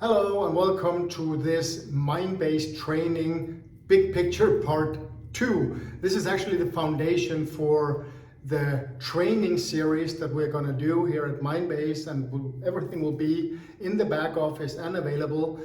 Hello and welcome to this Minebase training big picture part 2. This is actually the foundation for the training series that we're going to do here at Minebase, and everything will be in the back office and available.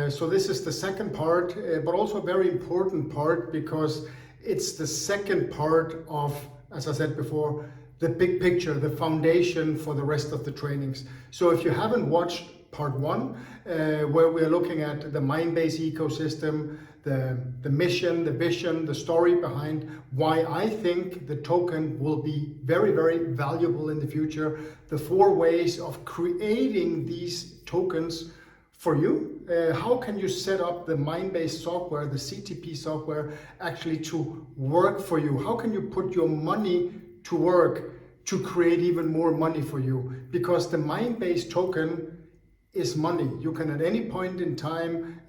So this is the second part, but also a very important part because it's the second part of, as I said before, the big picture, the foundation for the rest of the trainings. So if you haven't watched part 1, where we're looking at the Minebase ecosystem, the mission, the vision, the story behind why I think the token will be very, very valuable in the future, the 4 ways of creating these tokens for you. How can you set up the Minebase software, the CTP software, actually to work for you? How can you put your money to work to create even more money for you? Because the Minebase token is money. You can at any point in time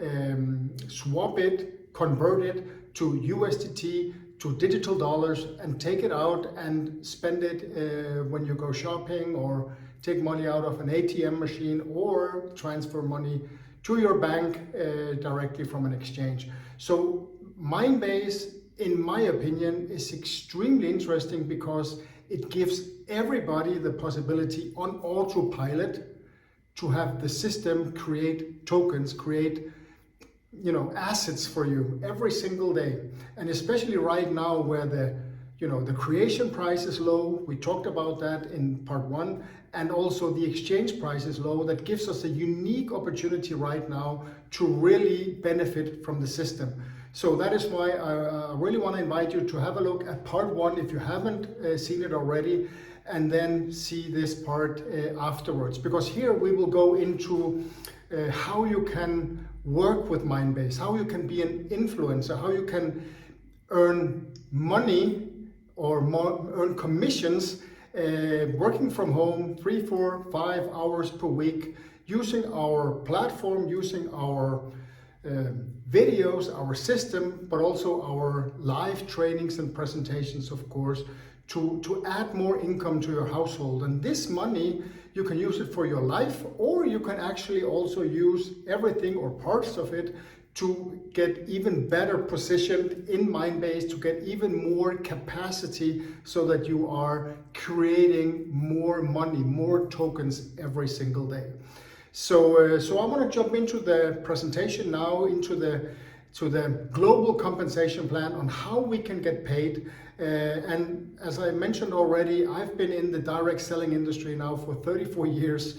swap it, convert it to USDT, to digital dollars, and take it out and spend it when you go shopping, or take money out of an ATM machine, or transfer money to your bank directly from an exchange. So Minebase, in my opinion, is extremely interesting because it gives everybody the possibility on autopilot to have the system create tokens, create assets for you every single day. And especially right now where the creation price is low, we talked about that in part 1, and also the exchange price is low. That gives us a unique opportunity right now to really benefit from the system. So that is why I really want to invite you to have a look at part 1 if you haven't seen it already, and then see this part afterwards, because here we will go into how you can work with Minebase, how you can be an influencer, how you can earn money or earn commissions working from home 3, 4, 5 hours per week, using our platform, using our videos, our system, but also our live trainings and presentations, of course, to add more income to your household. And this money, you can use it for your life, or you can actually also use everything or parts of it to get even better positioned in Minebase, to get even more capacity so that you are creating more money, more tokens every single day. So I want to jump into the presentation now, into the global compensation plan on how we can get paid. And as I mentioned already, I've been in the direct selling industry now for 34 years,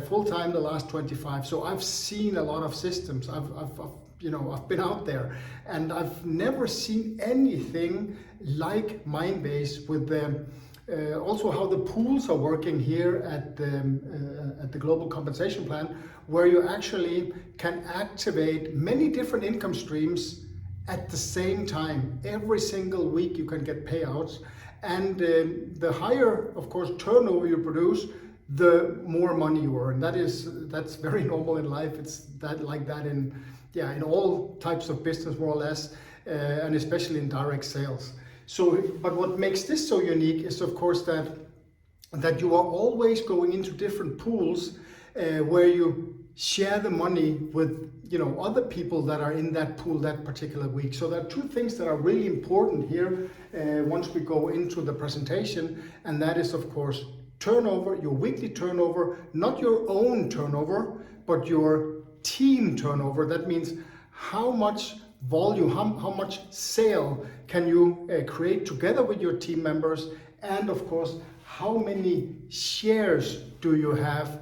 full-time the last 25. So I've seen a lot of systems. I've been out there, and I've never seen anything like Minebase with also how the pools are working here at the global compensation plan, where you actually can activate many different income streams at the same time. Every single week you can get payouts, and the higher, of course, turnover you produce, the more money you earn. That's very normal in life. It's like that in all types of business, more or less, and especially in direct sales. So, but what makes this so unique is, of course, that you are always going into different pools where you share the money with other people that are in that pool that particular week. So there are 2 things that are really important here once we go into the presentation, and that is, of course, turnover, your weekly turnover, not your own turnover, but your team turnover. That means how much volume, how much sale can you create together with your team members, and of course, how many shares do you have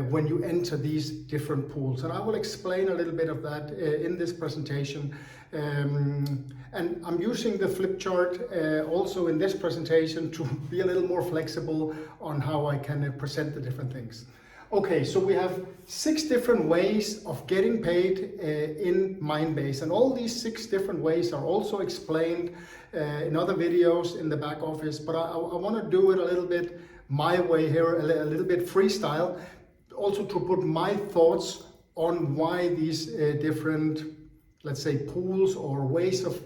when you enter these different pools. And I will explain a little bit of that in this presentation. And I'm using the flip chart also in this presentation to be a little more flexible on how I can present the different things. Okay, so we have 6 different ways of getting paid in Minebase, and all these 6 different ways are also explained in other videos in the back office, but I want to do it a little bit my way here, a little bit freestyle, also to put my thoughts on why these different, let's say, pools or ways of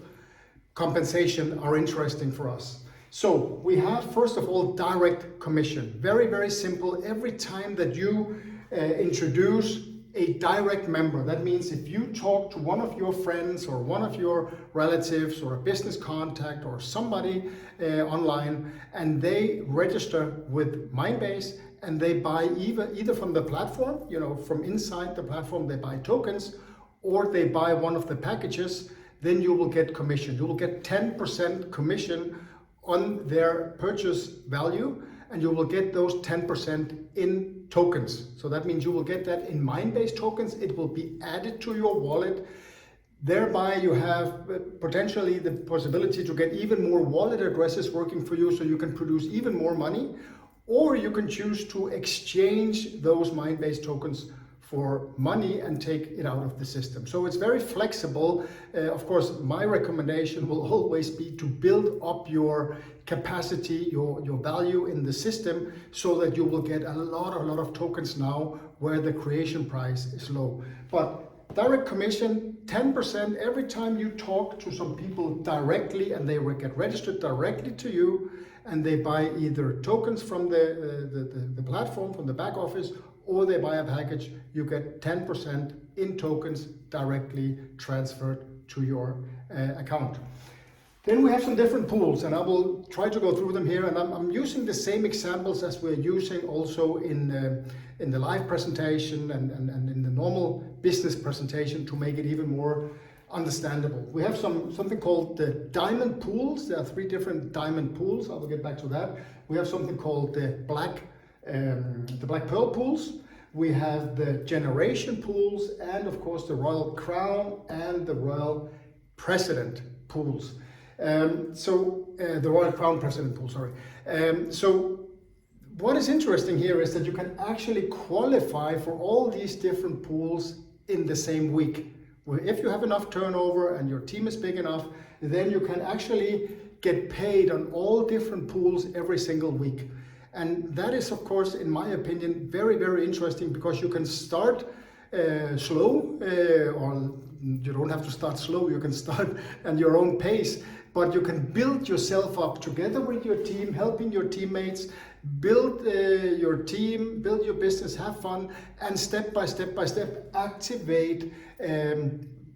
compensation are interesting for us. So we have, first of all, direct commission. Very, very simple. Every time that you introduce a direct member. That means if you talk to one of your friends or one of your relatives or a business contact or somebody online, and they register with Minebase and they buy either from the platform, from inside the platform they buy tokens, or they buy one of the packages, then you will get commission. You will get 10% commission on their purchase value, and you will get those 10% in tokens. So that means you will get that in Minebase tokens. It will be added to your wallet. Thereby you have potentially the possibility to get even more wallet addresses working for you, so you can produce even more money, or you can choose to exchange those Minebase tokens for money and take it out of the system. So it's very flexible. Of course, my recommendation will always be to build up your capacity, your value in the system, so that you will get a lot of tokens now where the creation price is low. But direct commission, 10% every time you talk to some people directly, and they get registered directly to you, and they buy either tokens from the platform, from the back office, or they buy a package, you get 10% in tokens directly transferred to your account. Then we have some different pools, and I will try to go through them here. And I'm using the same examples as we're using also in the live presentation and in the normal business presentation to make it even more understandable. We have something called the diamond pools. There are 3 different diamond pools. I will get back to that. We have something called the black pearl pools. We have the generation pools, and of course the royal crown and the royal president pools. The royal crown president pool, sorry. So what is interesting here is that you can actually qualify for all these different pools in the same week. If you have enough turnover and your team is big enough, then you can actually get paid on all different pools every single week. And that is, of course, in my opinion, very, very interesting, because you can start slow, or you don't have to start slow, you can start at your own pace, but you can build yourself up together with your team, helping your teammates, build your team, build your business, have fun, and step by step activate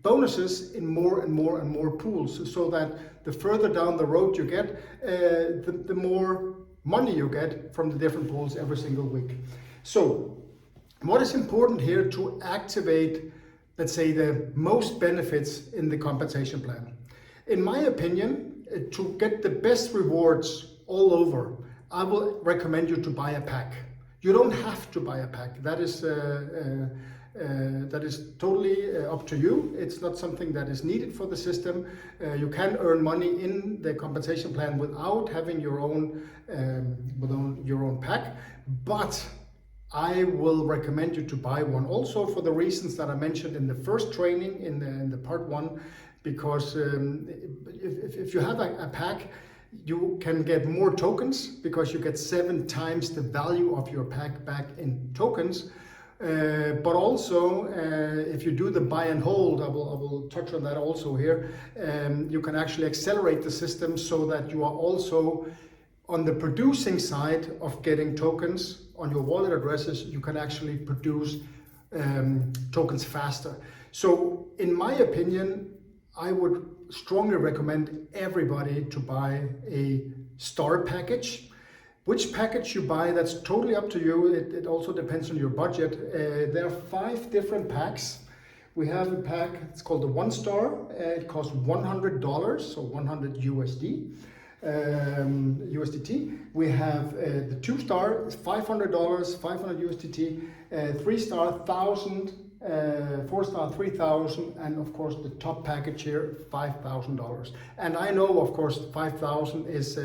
bonuses in more and more pools, so that the further down the road you get, the more money you get from the different pools every single week. So what is important here to activate, let's say, the most benefits in the compensation plan? In my opinion, to get the best rewards all over, I will recommend you to buy a pack. You don't have to buy a pack. That is totally up to you. It's not something that is needed for the system. You can earn money in the compensation plan without having your own pack, but I will recommend you to buy one also for the reasons that I mentioned in the first training in the part 1, because if you have a pack, you can get more tokens, because you get 7 times the value of your pack back in tokens. But also, if you do the buy and hold, I will touch on that also here, you can actually accelerate the system so that you are also on the producing side of getting tokens on your wallet addresses. You can actually produce tokens faster. So in my opinion, I would strongly recommend everybody to buy a star package. Which package you buy, that's totally up to you. It also depends on your budget. There are 5 different packs. We have a pack, it's called the 1 star. It costs $100, so 100 USDT. We have the 2 star, is $500, 500 USDT. 3 star, 1,000. 4 star, 3,000, and of course the top package here, $5,000. And I know, of course, 5,000 is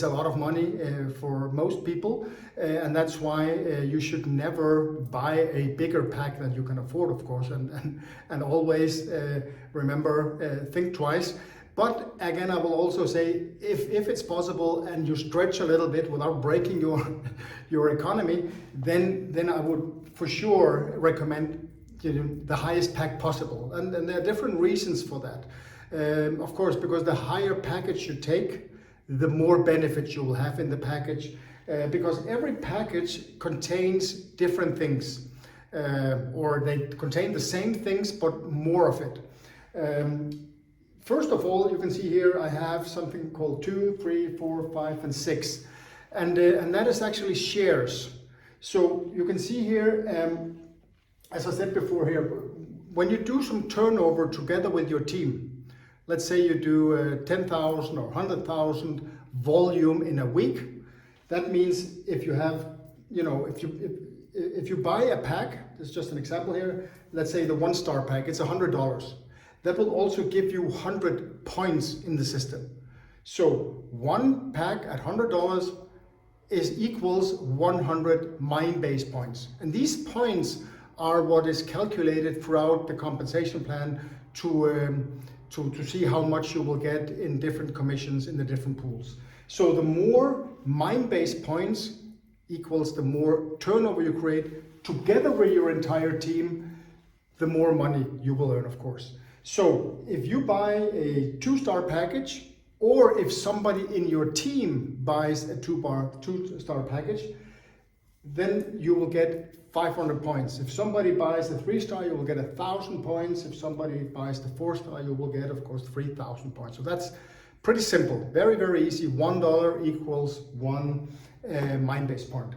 a lot of money for most people, and that's why you should never buy a bigger pack than you can afford, of course, and always remember, think twice. But again, I will also say, if it's possible and you stretch a little bit without breaking your economy, then I would for sure recommend the highest pack possible, and there are different reasons for that. Of course, because the higher package you take, the more benefits you will have in the package, because every package contains different things. or they contain the same things but more of it. First of all, you can see here I have something called 2, 3, 4, 5, and 6, and that is actually shares. So you can see here, as I said before here, when you do some turnover together with your team, let's say you do 10,000 or 100,000 volume in a week. That means if you have, if you buy a pack, this is just an example here, let's say the 1-star pack, it's $100. That will also give you 100 points in the system. So one pack at $100 equals 100 Minebase points. And these points are what is calculated throughout the compensation plan to see how much you will get in different commissions in the different pools. So the more Minebase points equals the more turnover you create together with your entire team, the more money you will earn, of course. So if you buy a 2-star package, or if somebody in your team buys a 2-star package, then you will get 500 points. If somebody buys the 3-star, you will get 1,000 points. If somebody buys the 4-star, you will get, of course, 3,000 points. So that's pretty simple, very, very easy. $1 equals 1 Minebase point.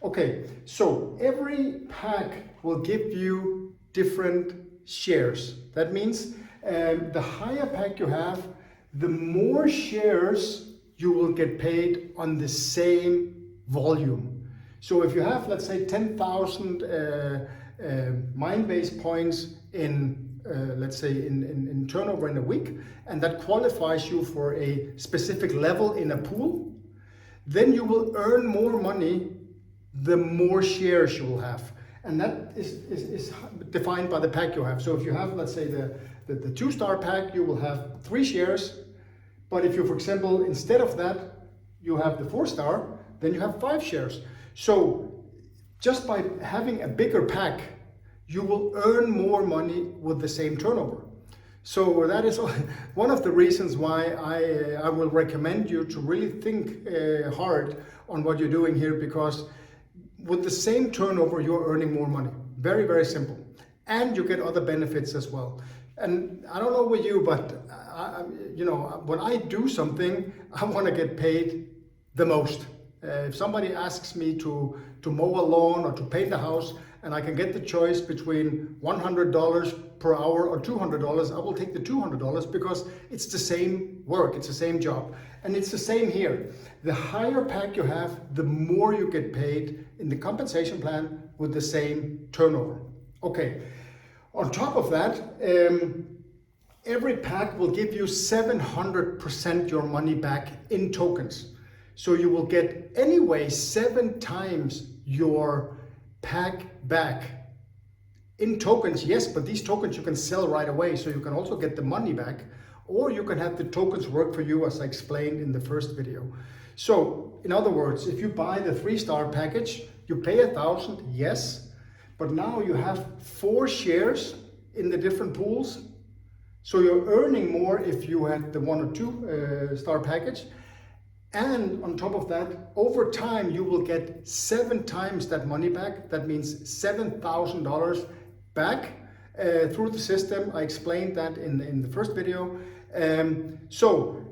Okay, so every pack will give you different shares. That means the higher pack you have, the more shares you will get paid on the same volume. So if you have, let's say, 10,000 Minebase points in, let's say, in turnover in a week, and that qualifies you for a specific level in a pool, then you will earn more money the more shares you will have. And that is defined by the pack you have. So if you have, let's say, the 2-star pack, you will have 3 shares. But if you, for example, instead of that, you have the 4-star, then you have 5 shares. So just by having a bigger pack, you will earn more money with the same turnover. So that is one of the reasons why I will recommend you to really think hard on what you're doing here, because with the same turnover, you're earning more money. Very, very simple. And you get other benefits as well. And I don't know with you, but when I do something, I want to get paid the most. If somebody asks me to mow a lawn or to paint a house, and I can get the choice between $100 per hour or $200, I will take the $200 because it's the same work, it's the same job. And it's the same here. The higher pack you have, the more you get paid in the compensation plan with the same turnover. Okay, on top of that, every pack will give you 700% your money back in tokens. So you will get anyway 7 times your pack back in tokens, yes, but these tokens you can sell right away, so you can also get the money back, or you can have the tokens work for you, as I explained in the first video. So in other words, if you buy the 3-star package, you pay 1,000, yes, but now you have 4 shares in the different pools, so you're earning more if you had the 1 or 2 star package. And on top of that, over time, you will get 7 times that money back. That means $7,000 back through the system. I explained that in the first video. So,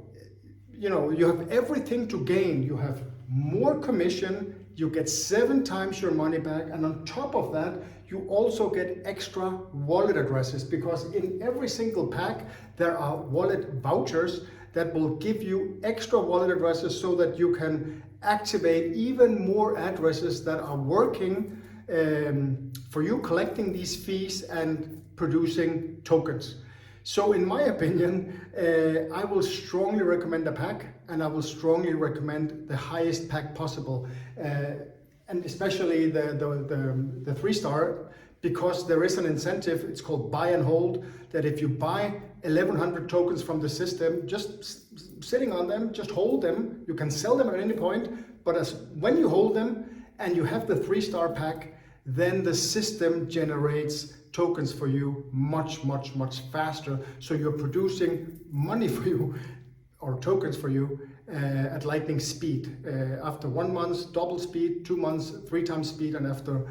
you have everything to gain. You have more commission, you get 7 times your money back, and on top of that, you also get extra wallet addresses, because in every single pack, there are wallet vouchers that will give you extra wallet addresses so that you can activate even more addresses that are working for you, collecting these fees and producing tokens. So in my opinion, I will strongly recommend a pack, and I will strongly recommend the highest pack possible, and especially the 3-star, because there is an incentive. It's called buy and hold, that if you buy 1,100 tokens from the system, just sitting on them, just hold them. You can sell them at any point, but when you hold them and you have the 3-star pack, then the system generates tokens for you much, much, much faster. So you're producing money for you, or tokens for you, at lightning speed. After 1 month, double speed, 2 months, 3 times speed, and after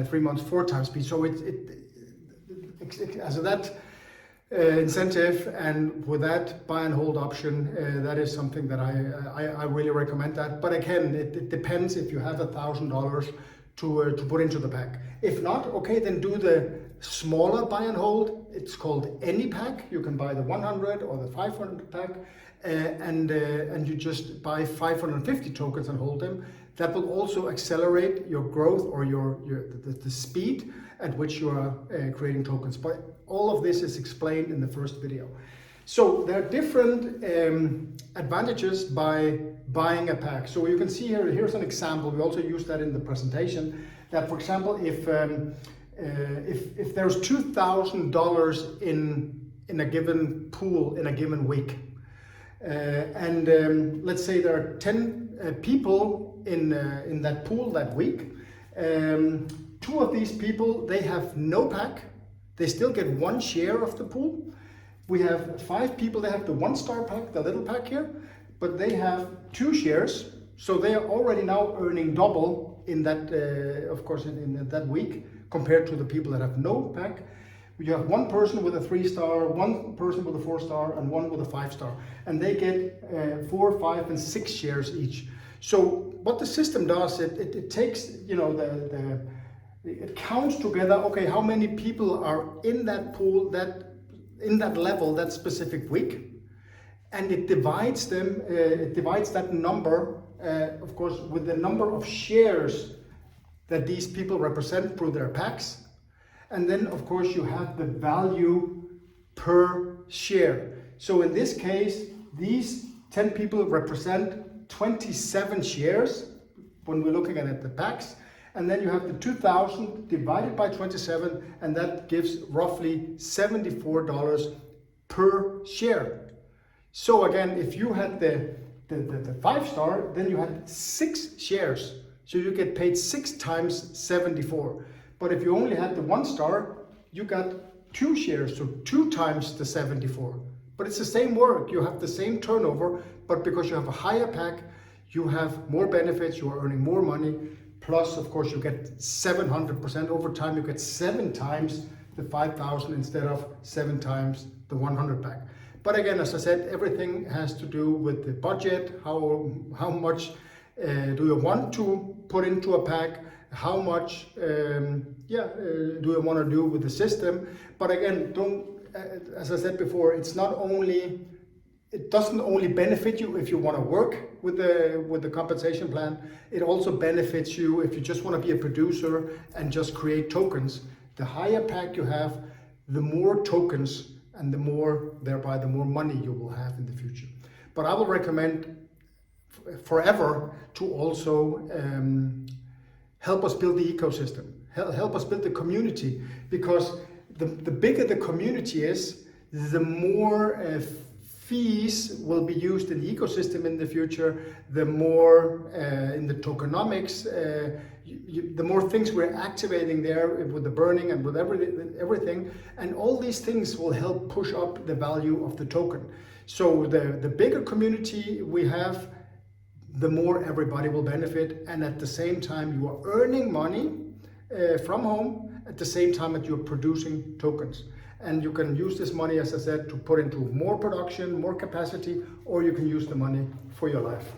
3 months 4 times speed. So as that incentive, and with that buy and hold option, that is something that I really recommend that. But again, it depends if you have $1,000 to put into the pack. If not, okay, then do the smaller buy and hold. It's called any pack. You can buy the 100 or the 500 pack, and you just buy 550 tokens and hold them. That will also accelerate your growth or the speed at which you are creating tokens. But all of this is explained in the first video. So there are different advantages by buying a pack. So you can see here's an example. We also use that in the presentation. That, for example, if there's $2,000 in a given pool in a given week, and let's say there are 10 people in that pool that week. 2 of these people, they have no pack. They still get 1 share of the pool. We have 5 people, they have the 1-star pack, the little pack here, but they have 2 shares. So they are already now earning double in that, of course, in that week compared to the people that have no pack. You have 1 person with a 3-star, 1 person with a 4-star, and 1 with a 5-star. And they get 4, 5, and 6 shares each. So what the system does, it takes, you know, it counts together, okay, how many people are in that pool, in that level, that specific week, and it divides them, it divides that number, of course, with the number of shares that these people represent through their packs. And then, of course, you have the value per share. So in this case, these 10 people represent 27 shares when we're looking at the packs. And then you have the 2,000 divided by 27, and that gives roughly $74 per share. So again, if you had the 5-star, then you had 6 shares. So you get paid 6 times 74. But if you only had the 1-star, you got 2 shares, so 2 times the 74. But it's the same work, you have the same turnover, but because you have a higher pack, you have more benefits, you are earning more money. Plus, of course, you get 700% over time. You get 7 times the 5,000 instead of 7 times the 100 pack. But again, as I said, everything has to do with the budget. How much do you want to put into a pack? How much do you want to do with the system? But again, as I said before, it doesn't only benefit you if you want to work with the compensation plan. It also benefits you if you just want to be a producer and just create tokens. The higher pack you have, the more tokens and thereby the more money you will have in the future. But I will recommend forever to also help us build the ecosystem, help us build the community, because the bigger the community is, the more fees will be used in the ecosystem in the future, the more in the tokenomics, the more things we're activating there with the burning and with everything, and all these things will help push up the value of the token. So the bigger community we have, the more everybody will benefit, and at the same time you are earning money from home, at the same time that you're producing tokens. And you can use this money, as I said, to put into more production, more capacity, or you can use the money for your life.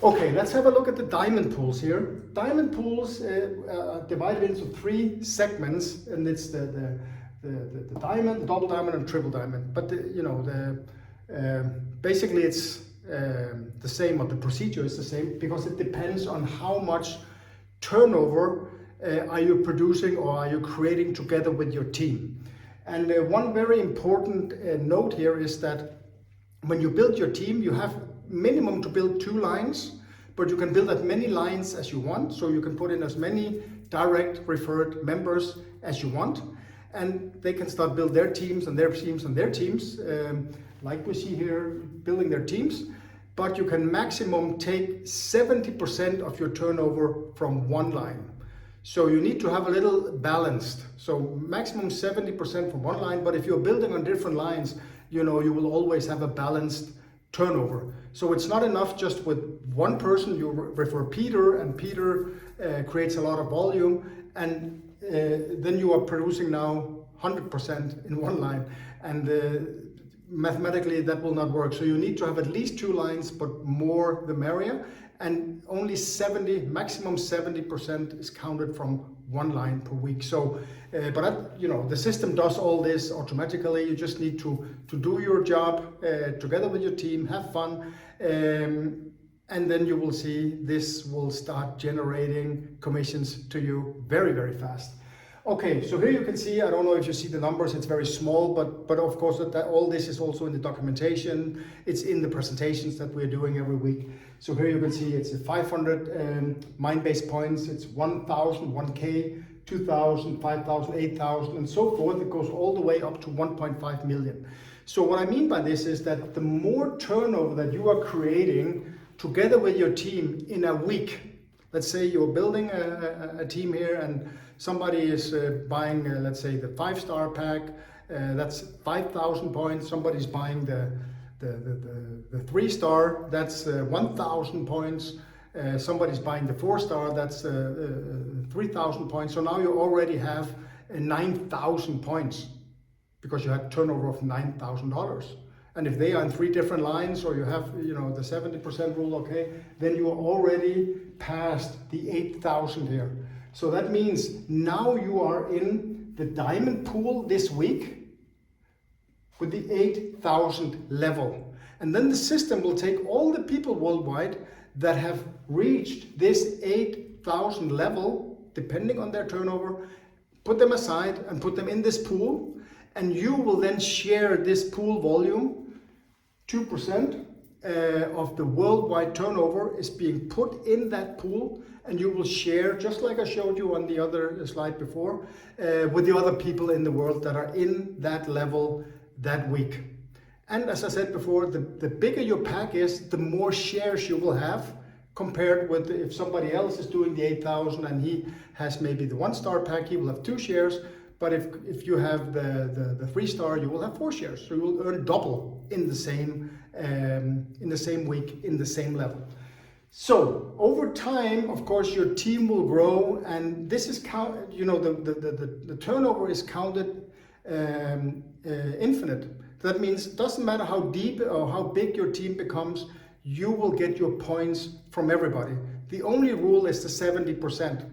Okay, let's have a look at the diamond pools here. Diamond pools are divided into 3 segments, and it's the diamond, the double diamond, and triple diamond. But basically it's the same, or the procedure is the same, because it depends on how much turnover are you producing or are you creating together with your team. And one very important note here is that when you build your team, you have minimum to build 2 lines, but you can build as many lines as you want. So you can put in as many direct referred members as you want, and they can start build their teams and their teams and their teams, like we see here, building their teams. But you can maximum take 70% of your turnover from 1 line. So you need to have a little balanced. So maximum 70% from 1 line, but if you're building on different lines, you will always have a balanced turnover. So it's not enough just with 1 person. You refer Peter, and Peter creates a lot of volume, and then you are producing now 100% in one line, and mathematically that will not work. So you need to have at least 2 lines, but more the merrier, and only 70, maximum 70% is counted from 1 line per week. So, the system does all this automatically. You just need to do your job together with your team, have fun, and then you will see this will start generating commissions to you very, very fast. Okay, so here you can see, I don't know if you see the numbers, it's very small, but of course all this is also in the documentation. It's in the presentations that we're doing every week. So here you can see it's 500 Minebase points, it's 1,000, 1K, 2,000, 5,000, 8,000, and so forth. It goes all the way up to 1.5 million. So what I mean by this is that the more turnover that you are creating together with your team in a week, let's say you're building a team here and somebody is buying, let's say, the 5-star pack, that's 5,000 points. Somebody's buying the 3-star, that's 1,000 points. Somebody's buying the 4-star, that's 3,000 points. So now you already have 9,000 points because you had turnover of $9,000. And if they are in 3 different lines, or you have, the 70% rule, okay, then you are already past the 8,000 here. So that means now you are in the diamond pool this week with the 8,000 level. And then the system will take all the people worldwide that have reached this 8,000 level, depending on their turnover, put them aside and put them in this pool. And you will then share this pool volume. 2% of the worldwide turnover is being put in that pool, and you will share, just like I showed you on the other slide before, with the other people in the world that are in that level that week. And as I said before, the bigger your pack is, the more shares you will have, compared with if somebody else is doing the 8,000 and he has maybe the 1-star pack, he will have 2 shares. But if you have the 3-star, you will have 4 shares. So you will earn double in the same week, in the same level. So over time, of course, your team will grow, and this is the turnover is counted infinite. That means it doesn't matter how deep or how big your team becomes, you will get your points from everybody. The only rule is the 70%.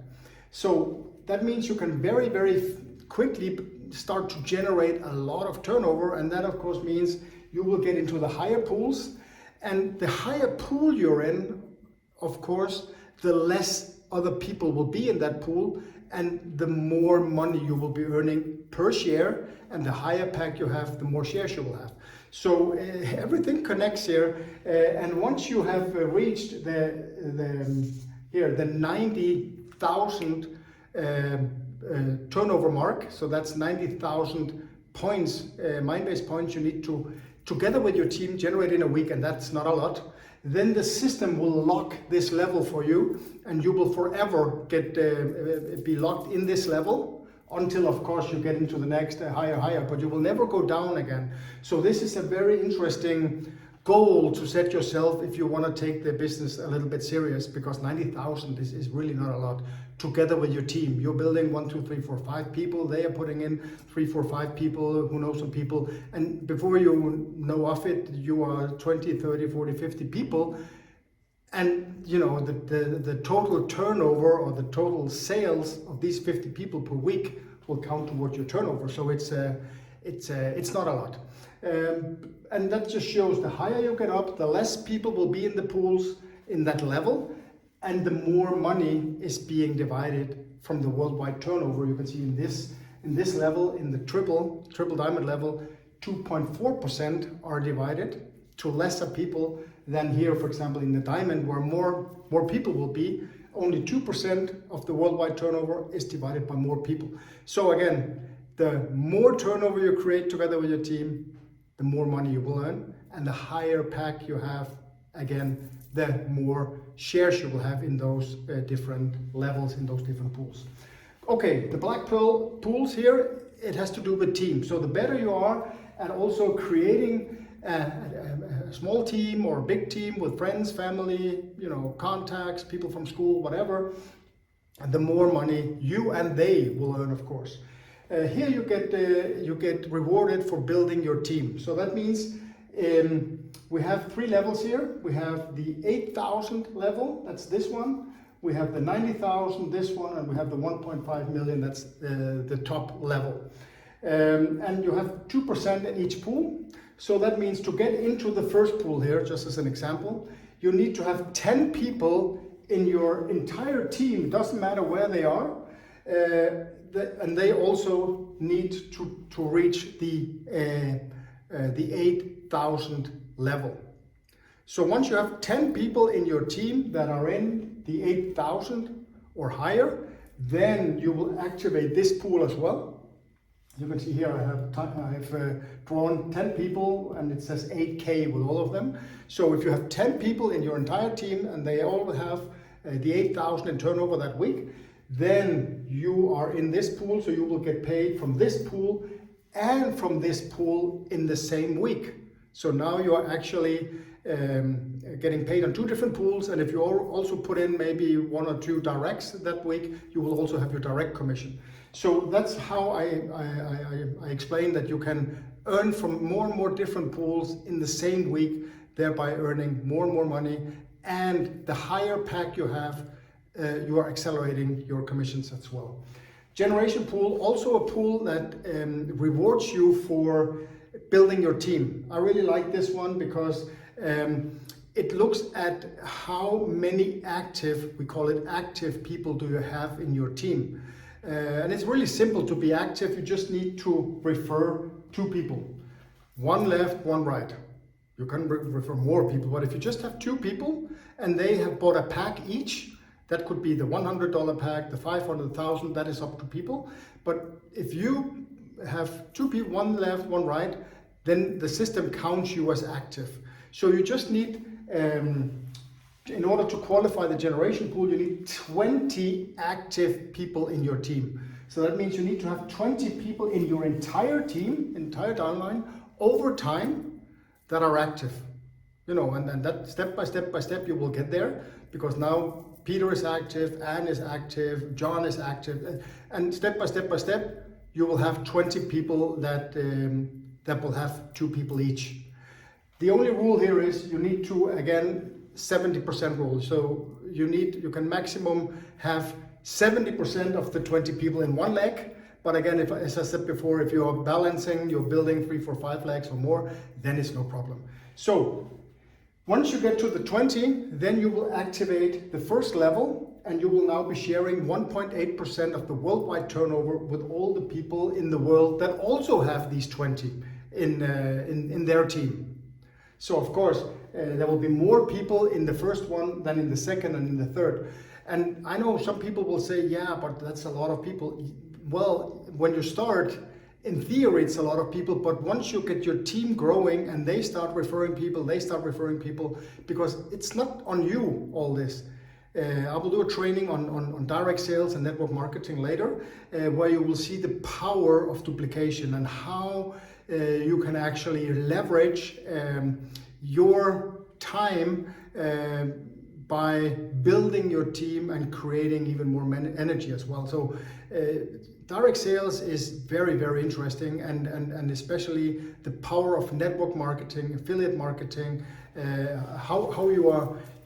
So that means you can very, very quickly start to generate a lot of turnover, and that of course means you will get into the higher pools, and the higher pool you're in, of course, the less other people will be in that pool, and the more money you will be earning per share, and the higher pack you have, the more shares you will have. So everything connects here, and once you have reached the 90,000 turnover mark, so that's 90,000 points, Minebase points you need to, together with your team, generate in a week, and that's not a lot. Then the system will lock this level for you, and you will forever be locked in this level until, of course, you get into the next higher, but you will never go down again. So this is a very interesting goal to set yourself if you want to take the business a little bit serious, because 90,000 is really not a lot. Together with your team, you're building 1, 2, 3, 4, 5 people. They are putting in 3, 4, 5 people who know some people, and before you know of it, you are 20, 30, 40, 50 people, and the total turnover or the total sales of these 50 people per week will count towards your turnover. So it's not a lot. And that just shows the higher you get up, the less people will be in the pools in that level, and the more money is being divided from the worldwide turnover. You can see in this level, in the triple diamond level, 2.4% are divided to lesser people than here, for example, in the diamond, where more people will be. Only 2% of the worldwide turnover is divided by more people. So again, the more turnover you create together with your team, the more money you will earn, and the higher pack you have, again, the more shares you will have in those different levels, in those different pools. Okay, the black pearl pools here, it has to do with team. So the better you are at also creating a small team or a big team with friends, family, contacts, people from school, whatever, the more money you and they will earn, of course. Here you get rewarded for building your team. So that means we have 3 levels here. We have the 8,000 level, that's this one. We have the 90,000, this one, and we have the 1.5 million, that's the top level. And you have 2% in each pool. So that means to get into the first pool here, just as an example, you need to have 10 people in your entire team, doesn't matter where they are, and they also need to reach the 8,000 level. So once you have 10 people in your team that are in the 8,000 or higher, then you will activate this pool as well. You can see here I have drawn 10 people and it says 8K with all of them. So if you have 10 people in your entire team and they all have the 8,000 in turnover that week, then you are in this pool, so you will get paid from this pool and from this pool in the same week. So now you are actually getting paid on 2 different pools, and if you also put in maybe 1 or 2 directs that week, you will also have your direct commission. So that's how I explain that you can earn from more and more different pools in the same week, thereby earning more and more money. And the higher pack you have, you are accelerating your commissions as well. Generation pool, also a pool that rewards you for building your team. I really like this one because it looks at how many active, we call it active people, do you have in your team. And it's really simple to be active. You just need to refer 2 people, 1 left, 1 right. You can refer more people, but if you just have 2 people and they have bought a pack each, that could be the $100 pack, the $500,000, that is up to people. But if you have 2 people, 1 left, 1 right, then the system counts you as active. So you just need, in order to qualify the generation pool, you need 20 active people in your team. So that means you need to have 20 people in your entire team, entire downline, over time that are active. You know, and that step by step you will get there, because now Peter is active, Anne is active, John is active, and step by step you will have 20 people that will have 2 people each. The only rule here is you need to, again, 70% rule. So you can maximum have 70% of the 20 people in 1 leg. But again, as I said before, if you are balancing, you're building 3, 4, 5 legs or more, then it's no problem. So once you get to the 20, then you will activate the first level, and you will now be sharing 1.8% of the worldwide turnover with all the people in the world that also have these 20 in their team. So of course, there will be more people in the first one than in the second and in the third. And I know some people will say, yeah, but that's a lot of people. Well, when you start, in theory, it's a lot of people, but once you get your team growing and they start referring people, because it's not on you, all this. I will do a training on direct sales and network marketing later, where you will see the power of duplication and how you can actually leverage your time by building your team and creating even more energy as well. So direct sales is very, very interesting, and especially the power of network marketing, affiliate marketing, how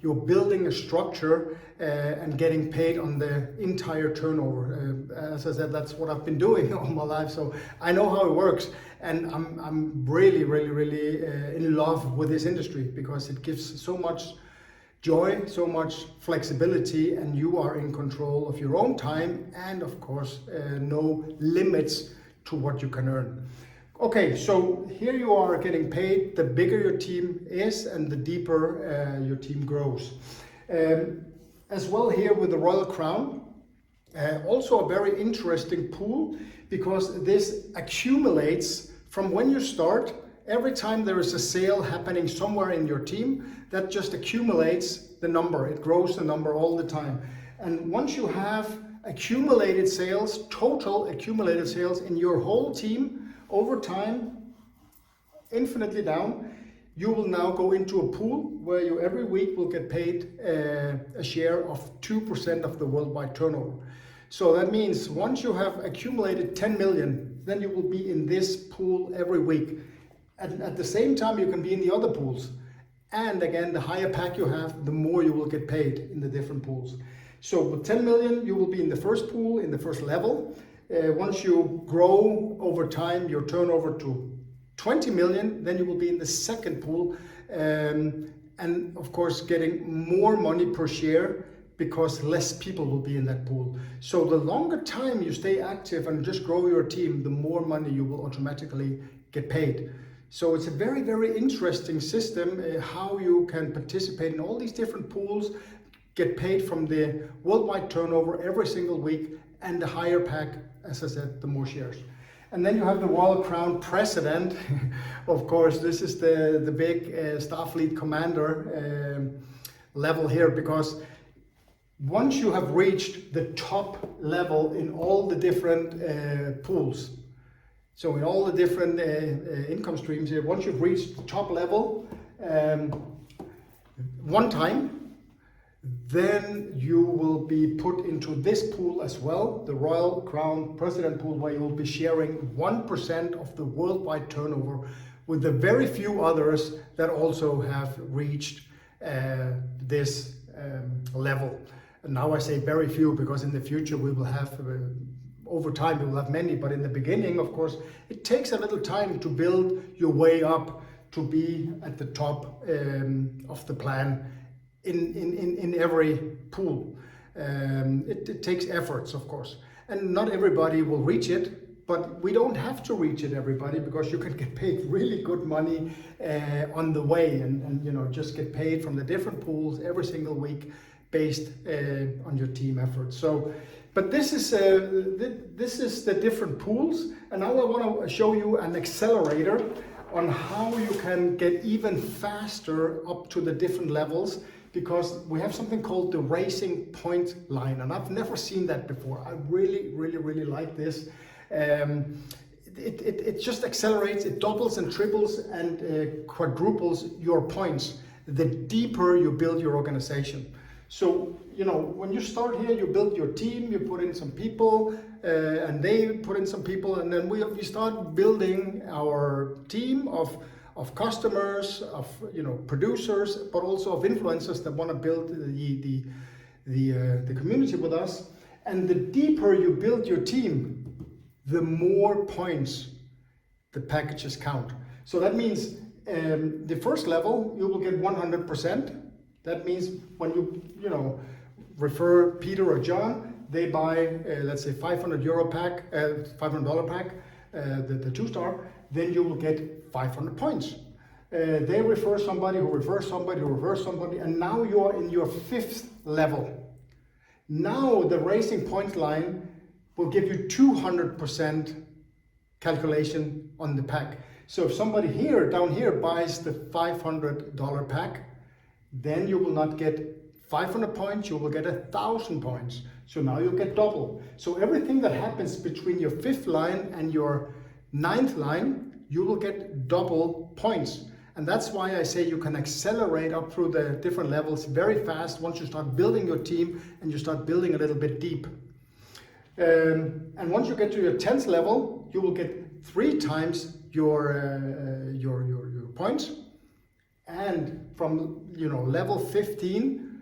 you're building a structure and getting paid on the entire turnover. As I said, that's what I've been doing all my life, so I know how it works, and I'm really in love with this industry because it gives so much joy, so much flexibility, and you are in control of your own time, and of course no limits to what you can earn. Okay, so here you are getting paid the bigger your team is and the deeper your team grows. As well here with the Royal Crown, also a very interesting pool, because this accumulates from when you start. Every time there is a sale happening somewhere in your team, that just accumulates the number. It grows the number all the time. And once you have accumulated sales, total accumulated sales in your whole team over time, infinitely down, you will now go into a pool where you every week will get paid a share of 2% of the worldwide turnover. So that means once you have accumulated 10 million, then you will be in this pool every week. At the same time, you can be in the other pools. And again, the higher pack you have, the more you will get paid in the different pools. So with 10 million, you will be in the first pool, in the first level. Once you grow over time your turnover to 20 million, then you will be in the second pool. And of course, getting more money per share because less people will be in that pool. So the longer time you stay active and just grow your team, the more money you will automatically get paid. So it's a very, very interesting system, how you can participate in all these different pools, get paid from the worldwide turnover every single week, and the higher pack, as I said, the more shares. And then you have the Royal Crown President. Of course, this is the big Starfleet Commander level here, because once you have reached the top level in all the different pools, so in all the different income streams here, once you've reached the top level one time, then you will be put into this pool as well, the Royal Crown President pool, where you will be sharing 1% of the worldwide turnover with the very few others that also have reached this level. And now I say very few because in the future we will have, over time we will have many, but in the beginning, of course, it takes a little time to build your way up to be at the top of the plan in every pool. It takes efforts, of course, and not everybody will reach it, but we don't have to reach it, everybody, because you can get paid really good money on the way, and you know, just get paid from the different pools every single week based on your team effort. So, but this is the different pools, and now I want to show you an accelerator on how you can get even faster up to the different levels, because we have something called the racing point line, and I've never seen that before. I really like this. It just accelerates, it doubles and triples and quadruples your points the deeper you build your organization. So, you know, when you start here, you build your team, you put in some people, and they put in some people, and then we start building our team of customers, of, you know, producers, but also of influencers that want to build the community with us. And the deeper you build your team, the more points the packages count. So that means the first level, you will get 100%. That means when you know, refer Peter or John, they buy, let's say, €500 pack, $500 pack, the 2-star, then you will get 500 points. They refer somebody who refers somebody who refers somebody, and now you are in your 5th level. Now the racing point line will give you 200% calculation on the pack. So if somebody here, down here, buys the $500 pack, then you will not get 500 points, you will get 1,000 points. So now you get double. So everything that happens between your 5th line and your 9th line, you will get double points. And that's why I say you can accelerate up through the different levels very fast once you start building your team and you start building a little bit deep. And once you get to your 10th level, you will get 3 times your points. And from, you know, level 15,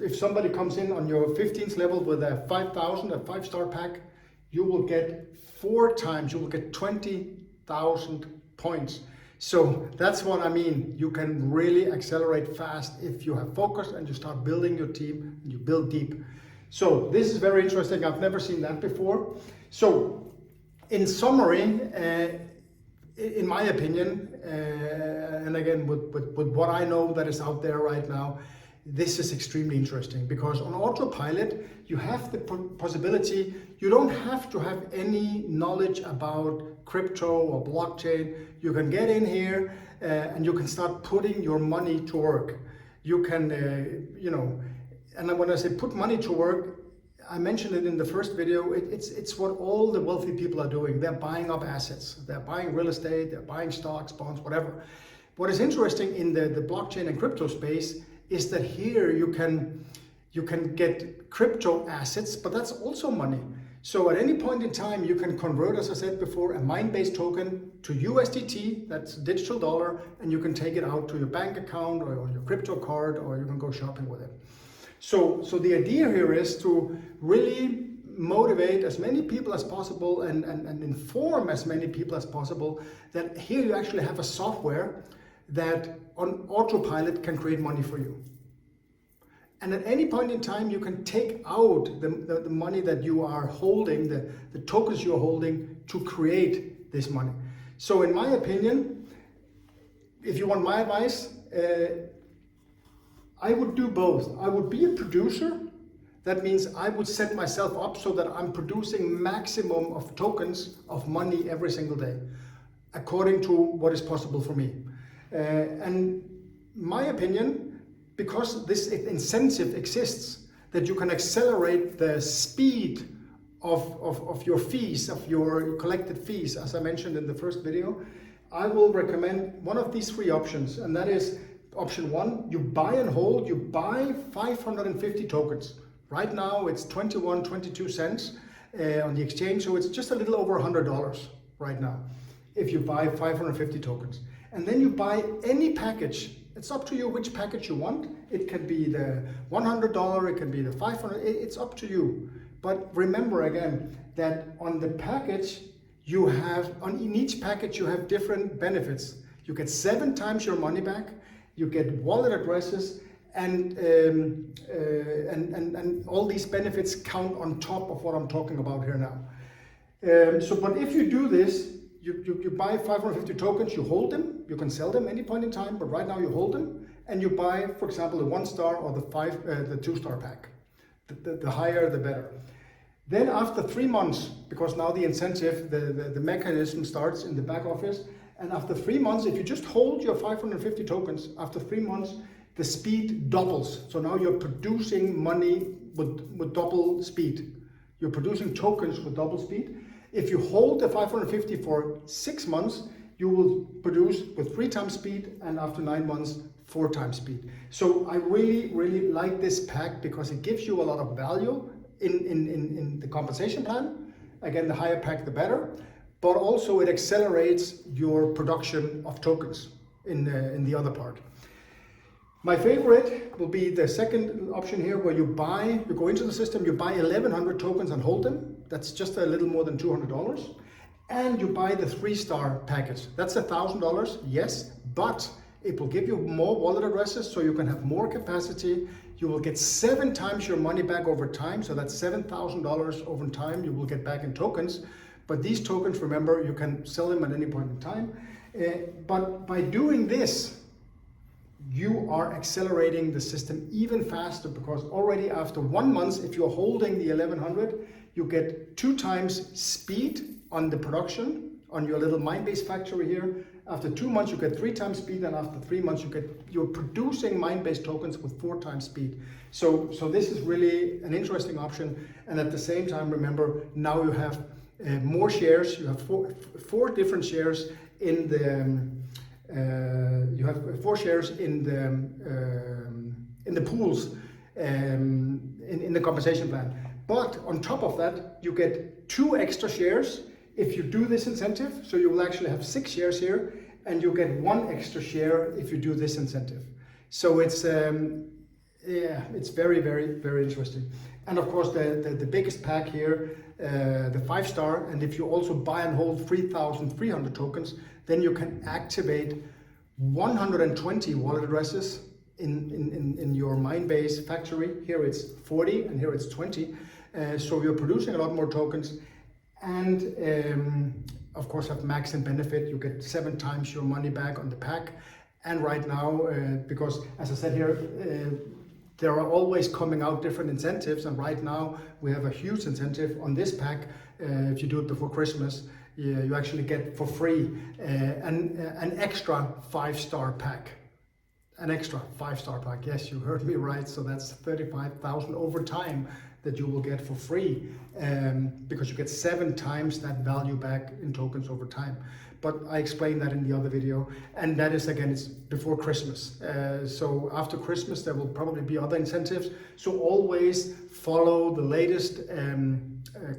if somebody comes in on your 15th level with a 5,000, a 5-star pack, you will get 4 times, you will get 20,000 points. So that's what I mean. You can really accelerate fast if you have focus and you start building your team and you build deep. So this is very interesting. I've never seen that before. So in summary, in my opinion, and again with what I know that is out there right now, this is extremely interesting, because on autopilot you have the possibility, you don't have to have any knowledge about crypto or blockchain. You can get in here and you can start putting your money to work. You can, you know, and when I say put money to work, I mentioned it in the first video, it's what all the wealthy people are doing. They're buying up assets, they're buying real estate, they're buying stocks, bonds, whatever. What is interesting in the blockchain and crypto space is that here you can get crypto assets, but that's also money. So at any point in time, you can convert, as I said before, a Minebase token to USDT, that's digital dollar, and you can take it out to your bank account or your crypto card, or you can go shopping with it. So the idea here is to really motivate as many people as possible and inform as many people as possible that here you actually have a software that on autopilot can create money for you. And at any point in time, you can take out the money that you are holding, the tokens you're holding to create this money. So in my opinion, if you want my advice, I would do both. I would be a producer. That means I would set myself up so that I'm producing maximum of tokens of money every single day, according to what is possible for me. And my opinion, because this incentive exists, that you can accelerate the speed of your fees, of your collected fees, as I mentioned in the first video, I will recommend one of these three options, and that is option one, you buy and hold, you buy 550 tokens. Right now it's 22 cents on the exchange, so it's just a little over $100 right now if you buy 550 tokens. And then you buy any package. It's up to you which package you want. It can be the $100, it can be the $500, it's up to you. But remember again that on the package you have, in each package you have different benefits. You get 7 times your money back, you get wallet addresses, and all these benefits count on top of what I'm talking about here now. But if you do this, you buy 550 tokens, you hold them, you can sell them any point in time, but right now you hold them, and you buy, for example, the 1-star or the 2-star pack. The higher, the better. Then after 3 months, because now the incentive, the mechanism starts in the back office, and after 3 months, if you just hold your 550 tokens, after 3 months, the speed doubles. So now you're producing money with double speed. You're producing tokens with double speed. If you hold the 550 for 6 months, you will produce with 3 times speed, and after 9 months, 4 times speed. So I really, really like this pack because it gives you a lot of value in the compensation plan. Again, the higher pack, the better. But also it accelerates your production of tokens in the other part. My favorite will be the second option here, where you go into the system, you buy 1,100 tokens and hold them. That's just a little more than $200. And you buy the 3-star package. That's $1,000, yes, but it will give you more wallet addresses, so you can have more capacity. You will get 7 times your money back over time, so that's $7,000 over time you will get back in tokens. But these tokens, remember, you can sell them at any point in time. But by doing this, you are accelerating the system even faster, because already after 1 month, if you're holding the 1,100, you get 2 times speed on the production on your little Minebase factory here. After 2 months, you get 3 times speed, and after 3 months, you're producing Minebase tokens with 4 times speed. So this is really an interesting option. And at the same time, remember, now you have more shares. You have four different shares in the. You have 4 shares in the pools in the compensation plan. But on top of that, you get 2 extra shares if you do this incentive. So you will actually have 6 shares here, and you get 1 extra share if you do this incentive. So it's it's very, very, very interesting. And of course, the biggest pack here, the 5-star, and if you also buy and hold 3,300 tokens, then you can activate 120 wallet addresses in your Minebase factory. Here it's 40 and here it's 20. So you're producing a lot more tokens, and of course have max and benefit. You get 7 times your money back on the pack. And right now, because as I said here, there are always coming out different incentives, and right now we have a huge incentive on this pack. If you do it before Christmas, you actually get for free an extra 5-star pack. An extra 5-star pack. Yes, you heard me right. So that's 35,000 over time that you will get for free, because you get 7 times that value back in tokens over time. But I explained that in the other video, and that is, again, it's before Christmas. So after Christmas there will probably be other incentives. So always follow the latest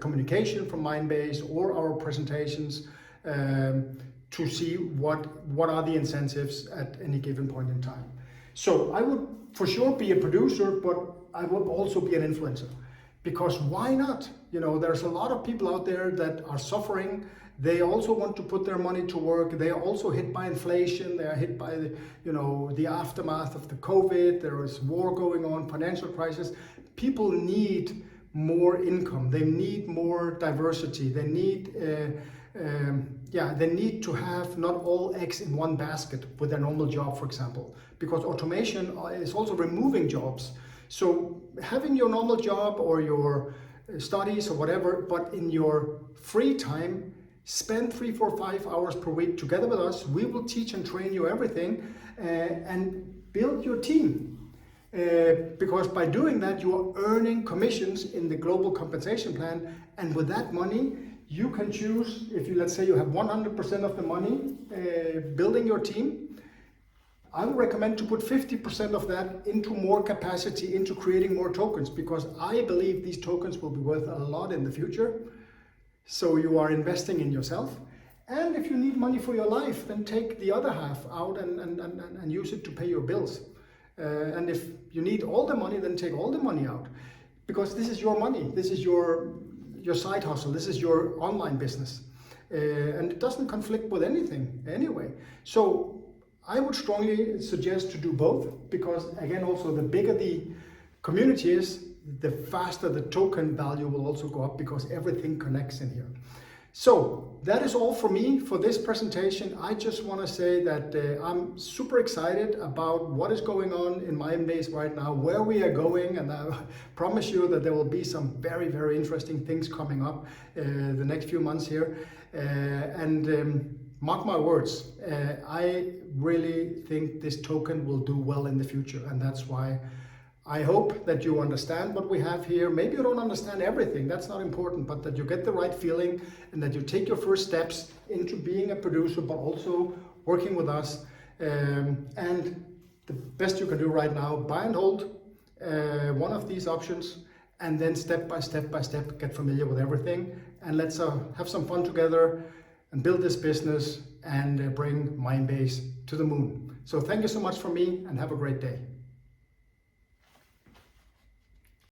communication from Minebase or our presentations to see what are the incentives at any given point in time. So I would for sure be a producer, but I would also be an influencer. Because why not? You know, there's a lot of people out there that are suffering. They also want to put their money to work. They are also hit by inflation. They are hit by the, you know, the aftermath of the COVID. There is war going on, financial crisis. People need more income. They need more diversity. They need, they need to have not all eggs in one basket with their normal job, for example, because automation is also removing jobs. So having your normal job or your studies or whatever, but in your free time, spend 3, 4, 5 hours per week together with us. We will teach and train you everything, and build your team. Because by doing that, you are earning commissions in the global compensation plan, and with that money, you can choose, if you, let's say you have 100% of the money building your team, I would recommend to put 50% of that into more capacity, into creating more tokens, because I believe these tokens will be worth a lot in the future. So you are investing in yourself. And if you need money for your life, then take the other half out and use it to pay your bills. And if you need all the money, then take all the money out. Because this is your money, this is your side hustle, this is your online business. And it doesn't conflict with anything anyway. So I would strongly suggest to do both, because again, also the bigger the community is, the faster the token value will also go up, because everything connects in here. So that is all for me for this presentation. I just want to say that I'm super excited about what is going on in Minebase right now, where we are going, and I promise you that there will be some very, very interesting things coming up the next few months here. Mark my words, I really think this token will do well in the future, and that's why I hope that you understand what we have here. Maybe you don't understand everything, that's not important, but that you get the right feeling and that you take your first steps into being a producer, but also working with us. And the best you can do right now, buy and hold one of these options, and then step by step get familiar with everything. And let's have some fun together and build this business and bring Minebase to the moon. So thank you so much from me, and have a great day.